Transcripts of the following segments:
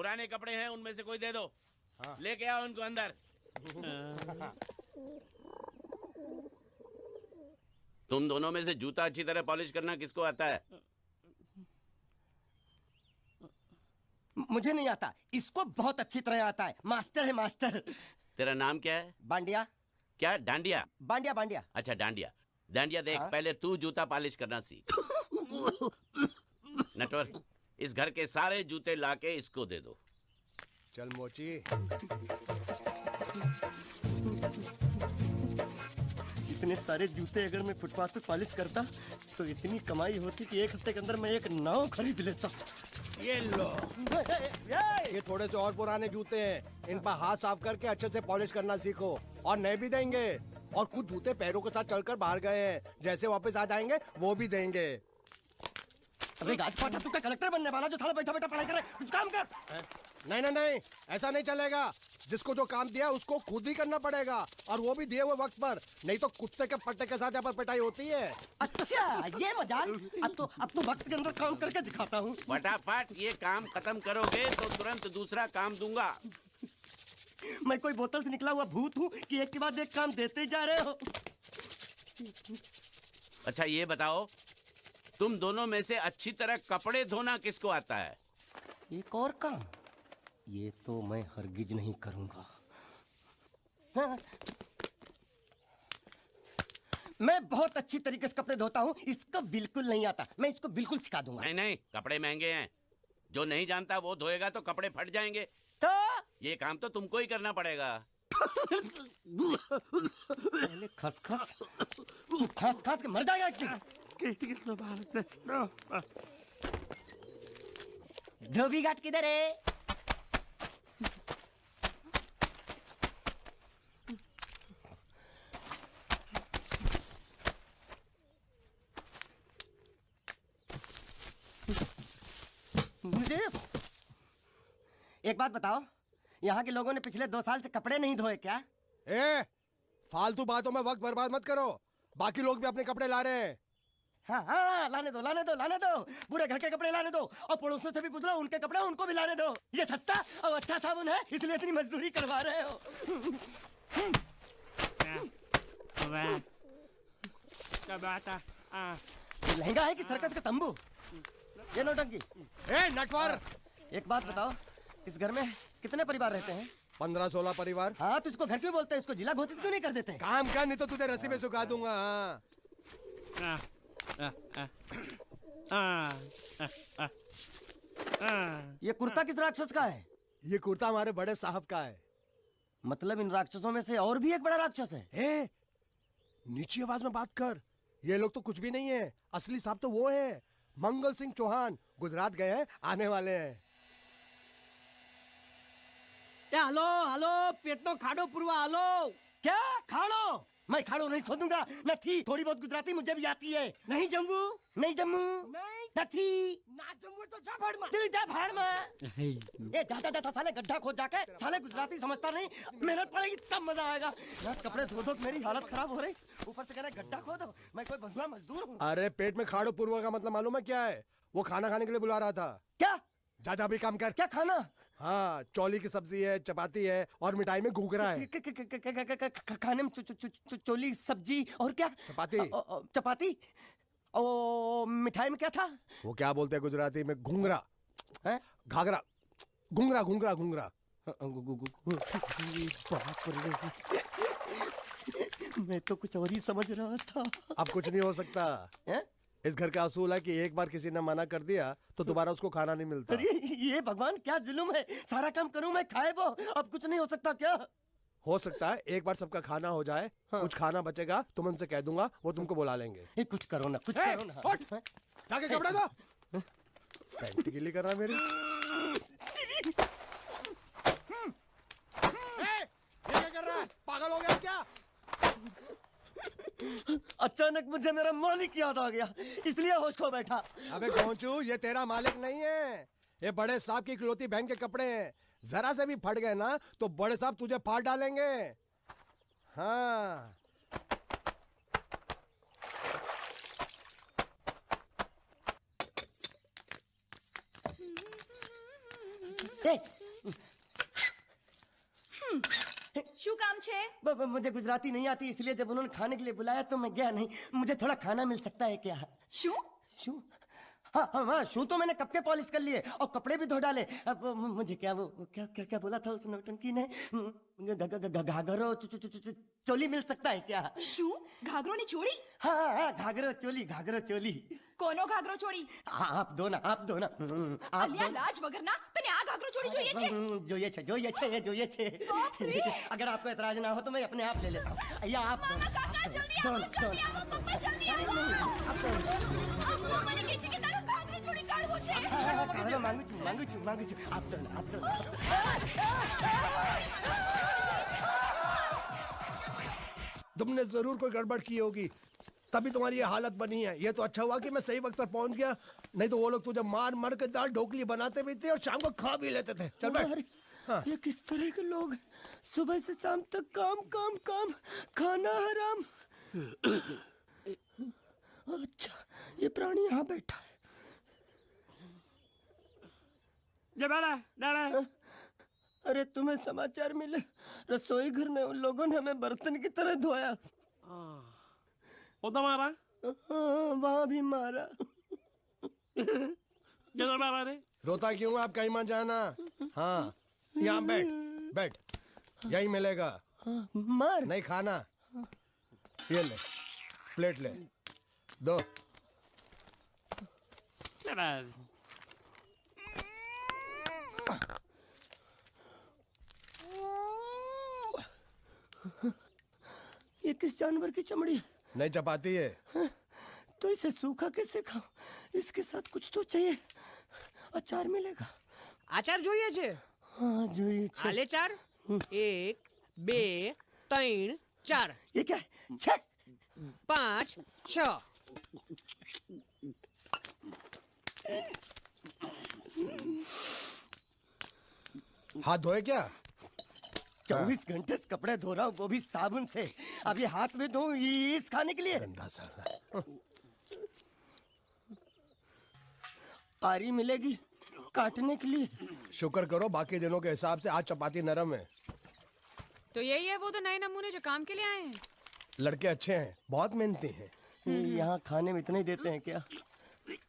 पुराने कपड़े हैं उनमें से कोई दे दो। हाँ। लेके आओ उनको अंदर। तुम दोनों में से जूता अच्छी तरह पॉलिश करना किसको आता है? मुझे नहीं आता, इसको बहुत अच्छी तरह आता है। मास्टर है मास्टर। तेरा नाम क्या है? बांडिया। क्या? डांडिया? बांडिया बांडिया। अच्छा डांडिया। डांडिया देख, हाँ? पहले तू जूता पॉलिश करना सीख। नटवर, इस घर के सारे जूते लाके इसको दे दो। चल मोची। इतने सारे जूते अगर मैं फुटपाथ पे पॉलिश करता तो इतनी कमाई होती कि एक हफ्ते के अंदर मैं एक नाव खरीद लेता। ये लो, ये थोड़े से और पुराने जूते हैं, इन पर हाथ साफ करके अच्छे से पॉलिश करना सीखो। और नए भी देंगे, और कुछ जूते पैरों के साथ चलकर बाहर गए हैं, जैसे वापस आ जाएंगे वो भी देंगे। अबे गाजपाटा, तू क्या कलेक्टर बनने वाला जो थाला बैठा बैठा पढ़ाई करे? कुछ काम कर। नहीं नहीं नहीं, ऐसा नहीं चलेगा। जिसको जो काम दिया उसको खुद ही करना पड़ेगा, और वो भी दिए हुए वक्त पर, नहीं तो कुत्ते के पट्टे के साथ यहाँ पर पिटाई होती है। अच्छा ये मजाक। अब तो वक्त के अंदर काम करके दिखाता हूँ। फटाफट ये काम खत्म करोगे तो तुरंत दूसरा काम दूंगा। मैं कोई बोतल से निकला हुआ भूत हूँ कि एक के बाद एक काम देते जा रहे हो? अच्छा ये बताओ, तुम दोनों में से अच्छी तरह कपड़े धोना किसको आता है? एक और काम, ये तो मैं हरगिज नहीं करूंगा। हाँ। मैं बहुत अच्छी तरीके से कपड़े धोता हूँ, इसको बिल्कुल नहीं आता। मैं इसको बिल्कुल सिखा दूंगा। नहीं नहीं, कपड़े महंगे हैं, जो नहीं जानता वो धोएगा तो कपड़े फट जाएंगे। तो ये काम तो तुमको ही करना पड़ेगा। पहले खसखस, तू खस खस के मर जाएगा एक दिन। धोबी घाट किधर है? मुझे एक बात बताओ, यहाँ के लोगों ने पिछले 2 साल से कपड़े नहीं धोए क्या? फालतू बातों में वक्त बर्बाद मत करो, बाकी लोग भी अपने कपड़े ला रहे हैं। हाँ हाँ, लाने दो लाने दो लाने दो। पूरे घर के कपड़े लाने दो, और पड़ोसियों से भी पूछ लो, उनके कपड़े उनको भी लाने दो। ये सस्ता और अच्छा साबुन है, इसलिए इतनी मजदूरी करवा रहे हो। ये लहंगा है कि सर्कस का तंबू? ये नौटंकी। नटवर, एक बात बताओ, इस घर में कितने परिवार रहते हैं? 15-16 परिवार। हाँ, तो इसको घर क्यों बोलते हैं? इसको जिला घोषित क्यों नहीं कर देते? काम कर, नहीं तो तुझे रस्सी में सुखा दूंगा। ये कुर्ता किस राक्षस का है? ये कुर्ता हमारे बड़े साहब का है। मतलब इन राक्षसों में से और भी एक बड़ा राक्षस है? नीची आवाज में बात कर, ये लोग तो कुछ भी नहीं है। असली साहब तो वो है, मंगल सिंह चौहान। गुजरात गए हैं, आने वाले हैं। हेलो हेलो, पेटनो खाड़ो पुरवा। हेलो, क्या खाड़ो? मैं खाड़ो नहीं खोदूंगा। न थी, थोड़ी बहुत गुजराती मुझे भी आती है। नहीं जम्मू, नहीं जम्मू, नहीं थी ना जम्मू तो जा भाड़ में। तू जा भाड़ में। ए जा जा साले, गड्ढा खोद जाके। साले गुजराती समझता नहीं, मेहनत पड़ेगी तब मजा आएगा। ना कपड़े धो धो मेरी हालत खराब हो रही, ऊपर से कह रहे गड्ढा खोदो। मैं कोई बंधुआ मजदूर हूँ? अरे पेट में खाड़ो पुरवा का मतलब मालूम है क्या है? वो खाना खाने के लिए बुला रहा था। क्या? जा भी काम कर। क्या खाना? हाँ, चौली की सब्जी है, चपाती है, और मिठाई में घूघरा है। खाने में चोली सब्जी और क्या? चपाती। चपाती। ओ मिठाई में क्या था? वो क्या बोलते हैं गुजराती में? घूंघरा है? घाघरा, घूंघरा घूंघरा घूंघरा। बाप रे, मैं तो कुछ और ही समझ रहा था। अब कुछ नहीं हो सकता है? इस घर का असूल है कि एक बार किसी ने मना कर दिया तो दोबारा उसको खाना नहीं मिलता। अरे ये भगवान क्या जुल्म है, सारा काम करूं मैं, खाए वो। अब कुछ नहीं हो सकता क्या? हो सकता है एक बार सबका खाना हो जाए। हाँ। कुछ खाना बचेगा तो मैं उनसे कह दूंगा, वो तुमको बुला लेंगे। कुछ करो ना, कुछ करो ना। जाके कपड़े दो। पैंट गीली कर रहा मेरी। ये क्या कर रहा है? पागल हो गया क्या? अचानक मुझे मेरा मालिक याद आ गया, इसलिए होश खो बैठा। अबे घोंचू, ये तेरा मालिक नहीं है, ये बड़े साहब की इकलौती बहन के कपड़े हैं। जरा से भी फट गए ना तो बड़े साहब तुझे फाड़ डालेंगे। हाँ, શું કામ છે? मुझे गुजराती नहीं आती, इसलिए जब उन्होंने खाने के लिए बुलाया तो मैं गया नहीं। मुझे थोड़ा खाना मिल सकता है क्या? શું? शू? हाँ हाँ हाँ, शू तो मैंने कब के पॉलिश कर लिए और कपड़े भी धो डाले। अब मुझे क्या वो क्या क्या क्या बोला था उस नौटंकी ने? घाघरो चोली मिल सकता है क्या? શું? ઘાઘરોની ચોળી? हाँ हाँ हाँ, घाघरो चोली। કોનો ઘાઘરો ચોળી? आप दो ना आप दो ना। आप અલ્યા લાજ વગરના, તને આ ઘાઘરો ચોળી જોઈએ છે? જોઈએ છે। अगर आपको एतराज ना हो तो मैं अपने आप ले लेता हूँ। या आप दो ना, કાકા જલ્દી दो આવો, ना, दो જલ્દી ना। આવો, પપ્પા જલ્દી આવો. અમ્મા મને કહે છે કે તારો ઘાઘરો ચોળી કાઢવો છે. खाना मांगू छू। आप दो ना। तुमने जरूर कोई गड़बड़ की होगी, तभी तुम्हारी ये हालत बनी है। ये तो अच्छा हुआ कि मैं सही वक्त पर पहुंच गया, नहीं तो वो लोग तुझे मार के दाल ढोकली बनाते भी थे और शाम को खा भी लेते थे। चल बैठ। अरे, ये किस तरह के लोग हैं? सुबह से शाम तक काम, खाना हराम। अच्छा, ये प्राणी यहाँ बैठा है। अरे तुम्हें समाचार मिले? रसोई घर में उन लोगों ने हमें बर्तन की तरह धोया। मारा वहाँ भी मारा। रोता क्यों है? आप कहीं मत जाना। हाँ, यहाँ बैठ, यही मिलेगा। मार नहीं खाना, ये ले, प्लेट ले, दो। ये किस जानवर की चमड़ी है? नहीं चपाती है। तो इसे सूखा कैसे खाऊं? इसके साथ कुछ तो चाहिए। अचार मिलेगा? આચાર જોઈએ છે? हाँ જોઈએ છે। હાલે ચાર 1 2 3 4 ये क्या है? छह। 5 6 हाथ धोए क्या? 24 घंटे से कपड़े धो रहा हूँ, वो भी साबुन से। अब ये हाथ में धो इस खाने के लिए? गंदा साला। आरी मिलेगी काटने के लिए? शुक्र करो बाकी दिनों के हिसाब से आज चपाती नरम है। तो यही है वो तो नए नमूने जो काम के लिए आए हैं। लड़के अच्छे हैं, बहुत मेहनती हैं। यहाँ खाने में इतना ही देते हैं क्या?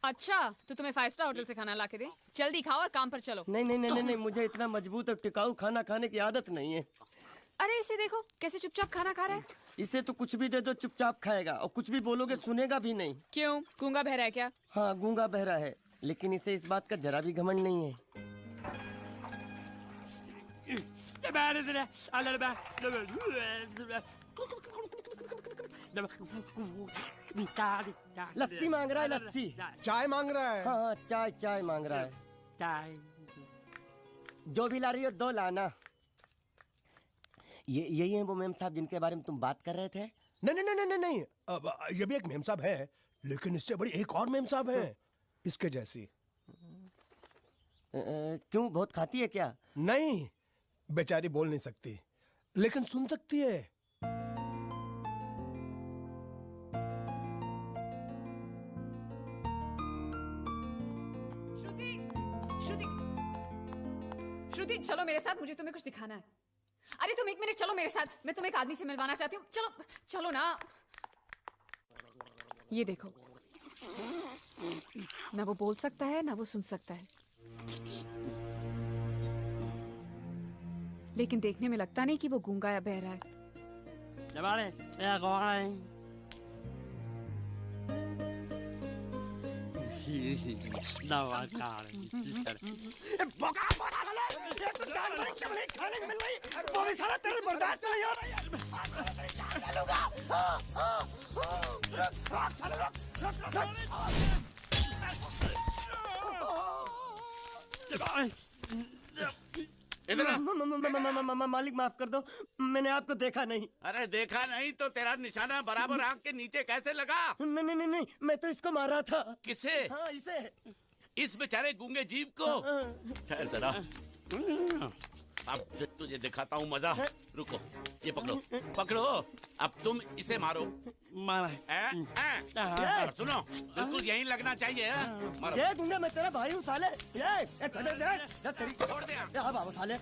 अच्छा तो तुम्हें 5 स्टार होटल से खाना ला के दे, जल्दी खाओ और काम पर चलो। नहीं, मुझे इतना मजबूत और टिकाऊ खाना खाने की आदत नहीं है। अरे इसे देखो कैसे चुपचाप खाना खा रहा है। इसे तो कुछ भी दे दो चुपचाप खाएगा, और कुछ भी बोलोगे सुनेगा भी नहीं। क्यों, गूंगा बहरा है क्या? हाँ गूंगा बहरा है, लेकिन इसे इस बात का जरा भी घमंड नहीं है। लस्सी मांग रहा है, लस्सी। चाय मांग रहा है। हाँ चाय मांग रहा है। जो भी ला रही हो 2 लाना। यही है वो मेम साहब जिनके बारे में तुम बात कर रहे थे? नहीं। अब ये भी एक मेम साहब है, लेकिन इससे बड़ी एक और मेम साहब है, इसके जैसी। क्यों, बहुत खाती है क्या? नहीं, बेचारी बोल नहीं सकती, लेकिन सुन सकती है। श्रुति चलो मेरे साथ, मुझे तुम्हें कुछ दिखाना है। अरे तुम 1 मिनट चलो मेरे साथ, मैं तुम्हें एक आदमी से मिलवाना चाहती हूँ। चलो ना। ये देखो, ना वो बोल सकता है ना वो सुन सकता है, लेकिन देखने में लगता नहीं कि वो गूंगा या बहरा है। खाने को मिल रही, वो भी सारा तेरे बर्दाश्त नहीं हो रहा। मालिक माफ कर दो, मैंने आपको देखा नहीं। अरे देखा नहीं तो तेरा निशाना बराबर आंख के नीचे कैसे लगा? नहीं, मैं तो इसको मारा था। किसे? हाँ इसे। इस बेचारे गूंगे जीव को? ठहर जरा। अब तुझे दिखाता हूँ मजा। रुको, ये पकड़ो पकड़ो, अब तुम इसे मारो। मारा सुनो, बिल्कुल यहीं लगना चाहिए। मारो। ये दूंगा मैं तेरा भाई हूँ साले। ये तेरी छोड़ दे। हाँ बाबू साले।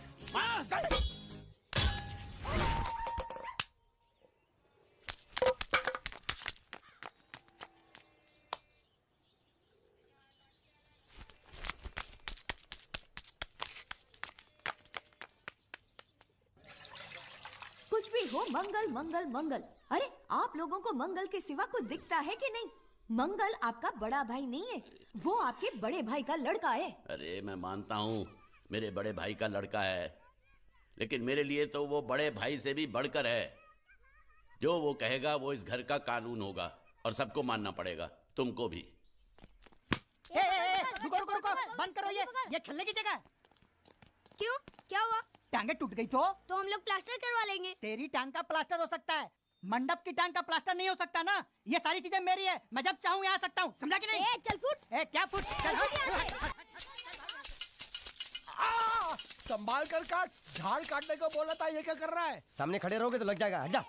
कुछ भी हो, मंगल मंगल मंगल। अरे आप लोगों को मंगल के सिवा कुछ दिखता है कि नहीं? मंगल आपका बड़ा भाई नहीं है, वो आपके बड़े भाई का लड़का है। अरे मैं मानता हूँ मेरे बड़े भाई का लड़का है, लेकिन मेरे लिए तो वो बड़े भाई से भी बढ़कर है। जो वो कहेगा वो इस घर का कानून होगा और सबको मानना पड़ेगा, तुमको भी। रुको रुको रुको, बंद करो ये खेलने की जगह। क्यों, क्या हुआ? टांगे टूट गई तो हम लोग प्लास्टर करवा लेंगे। तेरी टांग का प्लास्टर हो सकता है, मंडप की टांग का प्लास्टर नहीं हो सकता ना। ये सारी चीजें मेरी है, मैं जब चाहूँ यहाँ आ सकता हूँ, समझा कि नहीं? चल फुट। क्या फुट? चल संभाल कर काट, झाड़ काटने को बोला था, ये क्या कर रहा है? सामने खड़े रहोगे तो लग जाएगा, हट जा।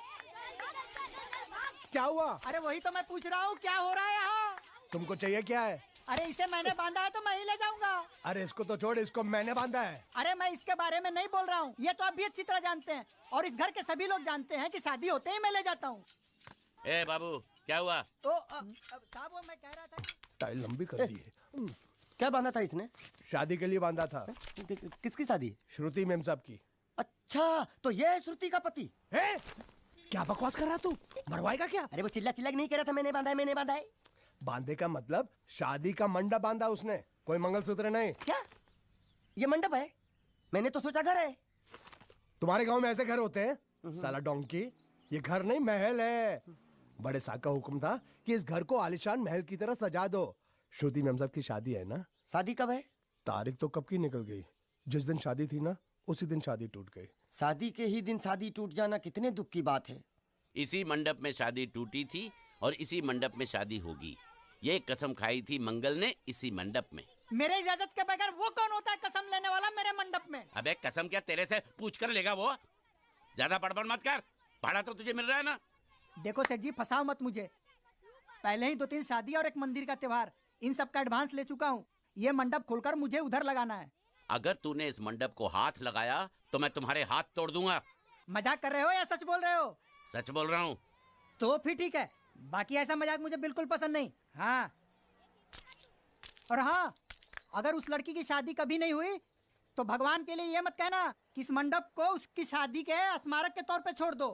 क्या हुआ? अरे वही तो मैं पूछ रहा हूँ, क्या हो रहा है यहाँ? तुमको चाहिए क्या है? अरे इसे मैंने बांधा है तो मैं ही ले जाऊंगा। अरे इसको तो छोड़, इसको मैंने बांधा है। अरे मैं इसके बारे में नहीं बोल रहा हूँ, ये तो आप भी अच्छी तरह जानते हैं और इस घर के सभी लोग जानते हैं कि शादी होते ही मैं ले जाता हूँ। ए बाबू, क्या हुआ? साहब वो मैं कह रहा था टाइल लंबी कर दी है। क्या बांधा था इसने? शादी के लिए बांधा था। किसकी शादी? श्रुति मेम साहब की। अच्छा, तो ये है श्रुति का पति? है? क्या बकवास कर रहा तू? मरवाएगा क्या? अरे वो चिल्ला चिल्ला के नहीं कह रहा था मैंने बांधा है, मैंने बांधा है। बांधे का मतलब शादी का मंडप बांधा उसने, कोई मंगलसूत्र नहीं। क्या ये मंडप है? मैंने तो सोचा घर है। तुम्हारे गांव में ऐसे घर होते हैं साला डोंकी? ये घर नहीं, महल है। बड़े साहब का हुक्म था कि इस घर को आलिशान महल की तरह सजा दो। श्रुति मेम साहब की शादी है ना? शादी कब है? तारीख तो कब की निकल गई। जिस दिन शादी थी ना, उसी दिन शादी टूट गई। शादी के ही दिन शादी टूट जाना कितने दुख की बात है। इसी मंडप में शादी टूटी थी और इसी मंडप में शादी होगी। ये कसम खाई थी मंगल ने इसी मंडप में। मेरे इजाजत के बगैर वो कौन होता है कसम लेने वाला मेरे मंडप में? अबे कसम क्या तेरे से पूछ कर लेगा वो? ज्यादा बड़बड़ मत कर, भाड़ा तो तुझे मिल रहा है ना। देखो सेठ जी, फंसाओ मत मुझे। पहले ही 2-3 शादी और एक मंदिर का त्योहार, इन सब का एडवांस ले चुका हूँ। ये मंडप खोलकर मुझे उधर लगाना है। अगर तूने इस मंडप को हाथ लगाया तो मैं तुम्हारे हाथ तोड़ दूंगा। मजाक कर रहे हो या सच बोल रहे हो? सच बोल रहा हूँ। तो फिर ठीक है, बाकी ऐसा मजाक मुझे बिल्कुल पसंद नहीं। हाँ, और हाँ, अगर उस लड़की की शादी कभी नहीं हुई तो भगवान के लिए ये मत कहना कि इस मंडप को उसकी शादी के स्मारक के तौर पे छोड़ दो।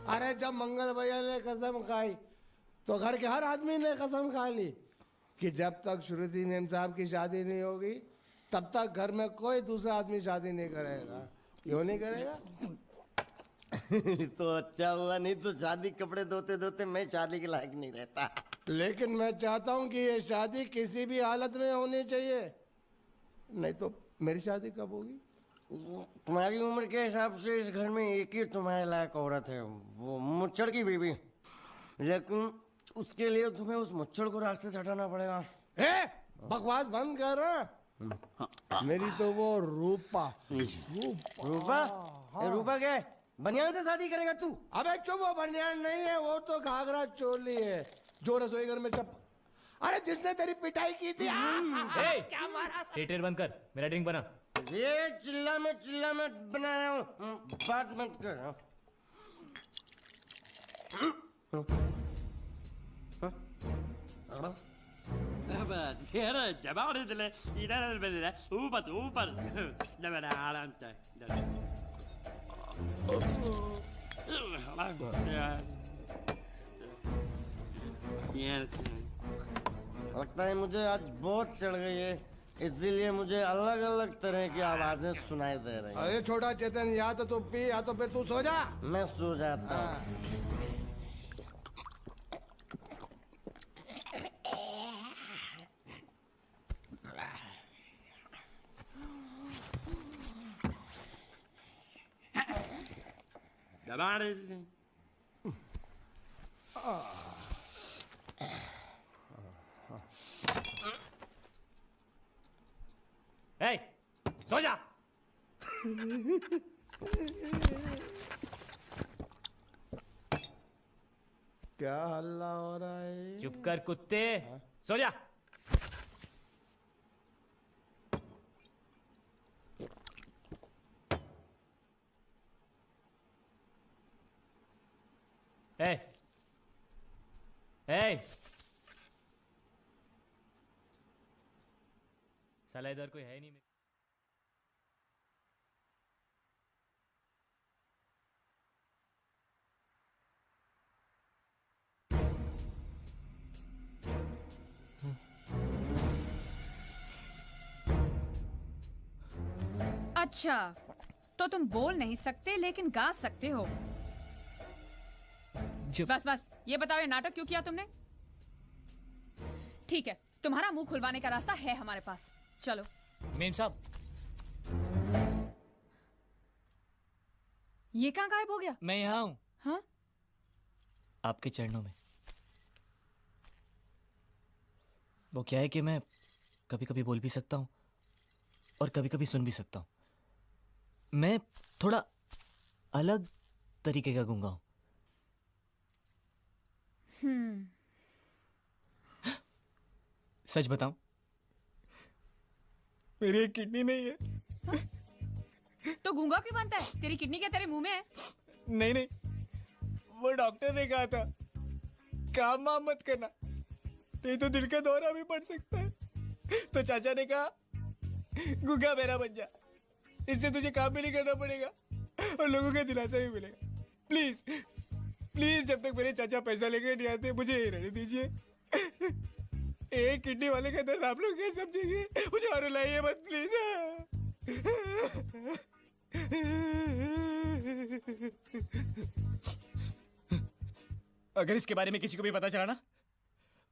अरे जब मंगल भैया ने कसम खाई तो घर के हर आदमी ने कसम खा ली कि जब तक श्रुति मेम साहब की शादी नहीं होगी तब तक घर में कोई दूसरा आदमी शादी नहीं करेगा। क्यों नहीं करेगा? तो अच्छा हुआ, नहीं तो शादी कपड़े धोते धोते मैं शादी के लायक नहीं रहता। लेकिन मैं चाहता हूँ कि ये शादी किसी भी हालत में होनी चाहिए, नहीं तो मेरी शादी कब होगी? तुम्हारी उम्र के हिसाब से इस घर में एक ही तुम्हारे लायक औरत है, वो मुच्छड़ की बीवी। लेकिन उसके लिए तुम्हें उस मुच्छड़ को रास्ते से हटाना पड़ेगा। बकवास बंद कर। मेरी तो वो रूपा। रूपा? रूपा क्या है? बनियान से शादी करेगा तू? अबे चुप, वो बनियान नहीं है, वो तो घाघरा चोली है जो रसोई घर में अरे जिसने तेरी पिटाई की थी। क्या मारा? थिएटर बंद कर, मेरा ड्रिंक बना। ये चिल्ला में बना रहा हूँ, बात मत कर। लगता है मुझे आज बहुत चढ़ गई है, इसीलिए मुझे अलग अलग तरह की आवाजें सुनाई दे रही हैं। अरे छोटा चेतन, या तो तू पी या तो फिर तू सो जा। मैं सो जाता हूँ। ए, सो जा। क्या हल्ला हो रहा है? चुप कर कुत्ते, सो जा। ए, ए, साला इधर कोई है नहीं। अच्छा, तो तुम बोल नहीं सकते लेकिन गा सकते हो। बस बस, ये बताओ ये नाटक क्यों किया तुमने? ठीक है, तुम्हारा मुंह खुलवाने का रास्ता है हमारे पास। चलो। मेम साहब, ये कहाँ गायब हो गया? मैं यहाँ हूँ। हाँ? आपके चरणों में। वो क्या है कि मैं कभी कभी बोल भी सकता हूँ और कभी कभी सुन भी सकता हूँ। मैं थोड़ा अलग तरीके का गूंगा हूँ। सच बताऊं, मेरी एक किडनी नहीं है। तो गूंगा क्यों बनता है? तेरी किडनी क्या तेरे मुंह में है? नहीं नहीं, वो डॉक्टर ने कहा था काम वाम मत करना, नहीं तो दिल का दौरा भी पड़ सकता है। तो चाचा ने कहा गूंगा मेरा बन जा, इससे तुझे काम भी नहीं करना पड़ेगा और लोगों का दिलासा भी मिलेगा। प्लीज प्लीज, जब तक मेरे चाचा पैसा लेके नहीं आते मुझे ये रहने दीजिए। एक किडनी वाले का दर्द आप लोग कैसे समझेंगे? मुझे और रुलाइए मत प्लीज। अगर इसके बारे में किसी को भी पता चला ना,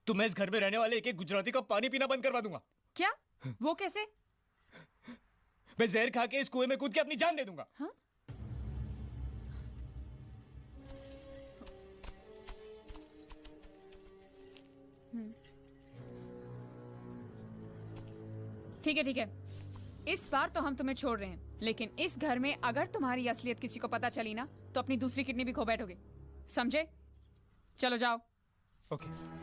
तो मैं इस घर में रहने वाले एक एक गुजराती का पानी पीना बंद करवा दूंगा। क्या? वो कैसे? मैं जहर खा के इस कुएं में कूद के अपनी जान दे दूंगा। हाँ? ठीक है ठीक है, इस बार तो हम तुम्हें छोड़ रहे हैं, लेकिन इस घर में अगर तुम्हारी असलियत किसी को पता चली ना, तो अपनी दूसरी किडनी भी खो बैठोगे, समझे? चलो जाओ। ओके।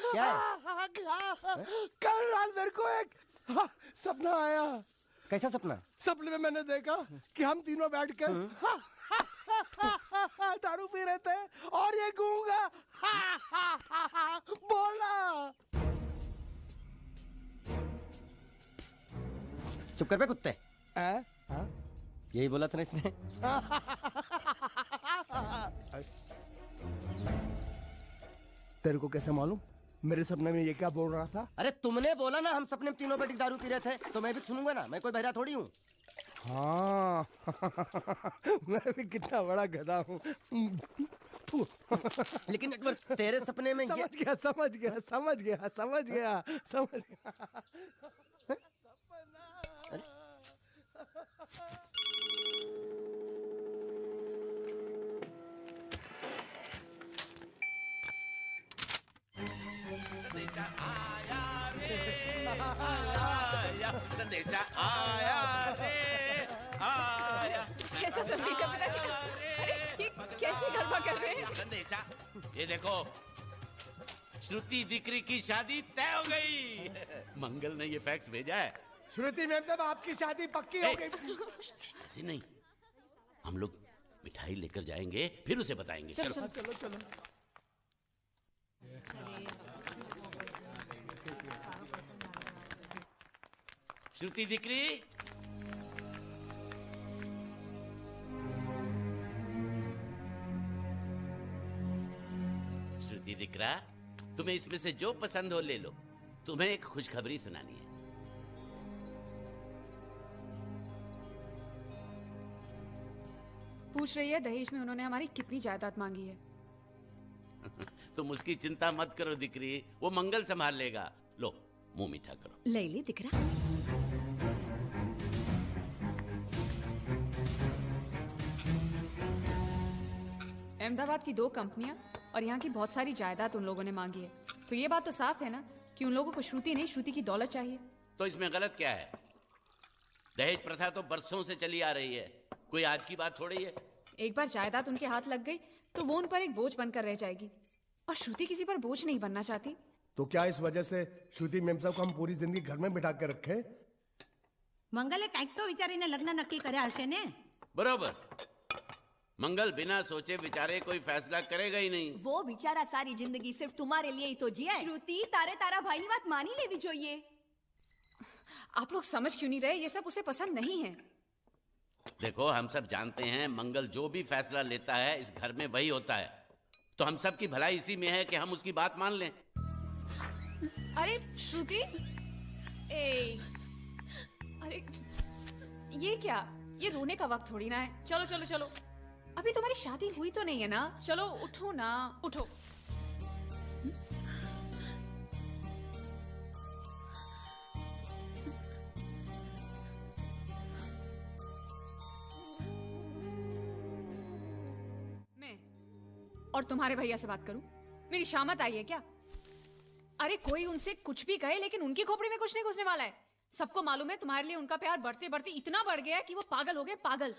क्या है? कल रात मेरे को एक सपना आया। कैसा सपना? सपने में मैंने देखा कि हम तीनों बैठ कर दारू पी रहे थे और ये गूंगा बोला। चुप कर बे कुत्ते। यही बोला था ना इसने। तेरे को कैसे मालूम मेरे सपने में ये क्या बोल रहा था? अरे तुमने बोला ना हम सपने में तीनों बैठ के दारू पी रहे थे, तो मैं भी सुनूंगा ना, मैं कोई बहरा थोड़ी हूँ। हाँ मैं भी कितना बड़ा गधा हूँ। लेकिन नटवर, तेरे सपने में समझ गया समझ गया समझ गया समझ गया समझ गया। संदेशा आया रे आया। कैसा संदेश है पिताजी? अरे ये कैसे गड़बड़ कर रहे हैं? संदेशा, ये देखो, श्रुति दिकरी की शादी तय हो गई। मंगल ने ये फैक्स भेजा है। श्रुति मैम, जब आपकी शादी पक्की हो गई। ऐसे नहीं, हम लोग मिठाई लेकर जाएंगे फिर उसे बताएंगे। चलो चलो चलो चलो। श्रुति दिकरी, श्रुति दिकरा, तुम्हें इसमें से जो पसंद हो ले लो। तुम्हें एक खुशखबरी सुनानी है। पूछ रही है दहेज में उन्होंने हमारी कितनी जायदाद मांगी है। तुम उसकी चिंता मत करो दिकरी, वो मंगल संभाल लेगा। लो मुंह मीठा करो। ले ले दिख रहा। अहमदाबाद की 2 कंपनियां और यहाँ की बहुत सारी जायदाद उन लोगों ने मांगी है, तो ये बात तो साफ है ना कि उन लोगों को श्रुति नहीं, श्रुति की दौलत चाहिए। तो इसमें गलत क्या है? दहेज प्रथा तो बरसों से चली आ रही है, कोई आज की बात थोड़ी है। एक बार जायदाद उनके हाथ लग गई तो वो उन पर एक बोझ बनकर रह जाएगी, और श्रुति किसी पर बोझ नहीं बनना चाहती। तो क्या इस वजह से श्रुति मेम साहब को हम पूरी जिंदगी घर में बिठा के रखे? મંગલે કંઈક તો વિચારીને લગ્ન નક્કી કર્યા હશે ને? बरोबर, मंगल बिना सोचे विचारे कोई फैसला करेगा ही नहीं। वो बेचारा सारी जिंदगी सिर्फ तुम्हारे लिए ही तो जिया है। श्रुति तारे तारा भाई ની વાત માની લેવી જોઈએ। आप लोग समझ क्यों नहीं रहे? ये सब उसे पसंद नहीं है। देखो हम सब जानते हैं मंगल जो भी फैसला लेता है इस घर में वही होता है, तो हम सब की भलाई इसी में है कि हम उसकी बात मान लें। अरे श्रुति, अरे ये क्या? ये रोने का वक्त थोड़ी ना है। चलो चलो चलो, अभी तुम्हारी शादी हुई तो नहीं है ना? चलो उठो ना, उठो। मैं और तुम्हारे भैया से बात करूं? मेरी शामत आई है क्या? अरे कोई उनसे कुछ भी कहे, लेकिन उनकी खोपड़ी में कुछ नहीं घुसने वाला है। सबको मालूम है तुम्हारे लिए उनका प्यार बढ़ते बढ़ते इतना बढ़ गया है कि वो पागल हो गए, पागल।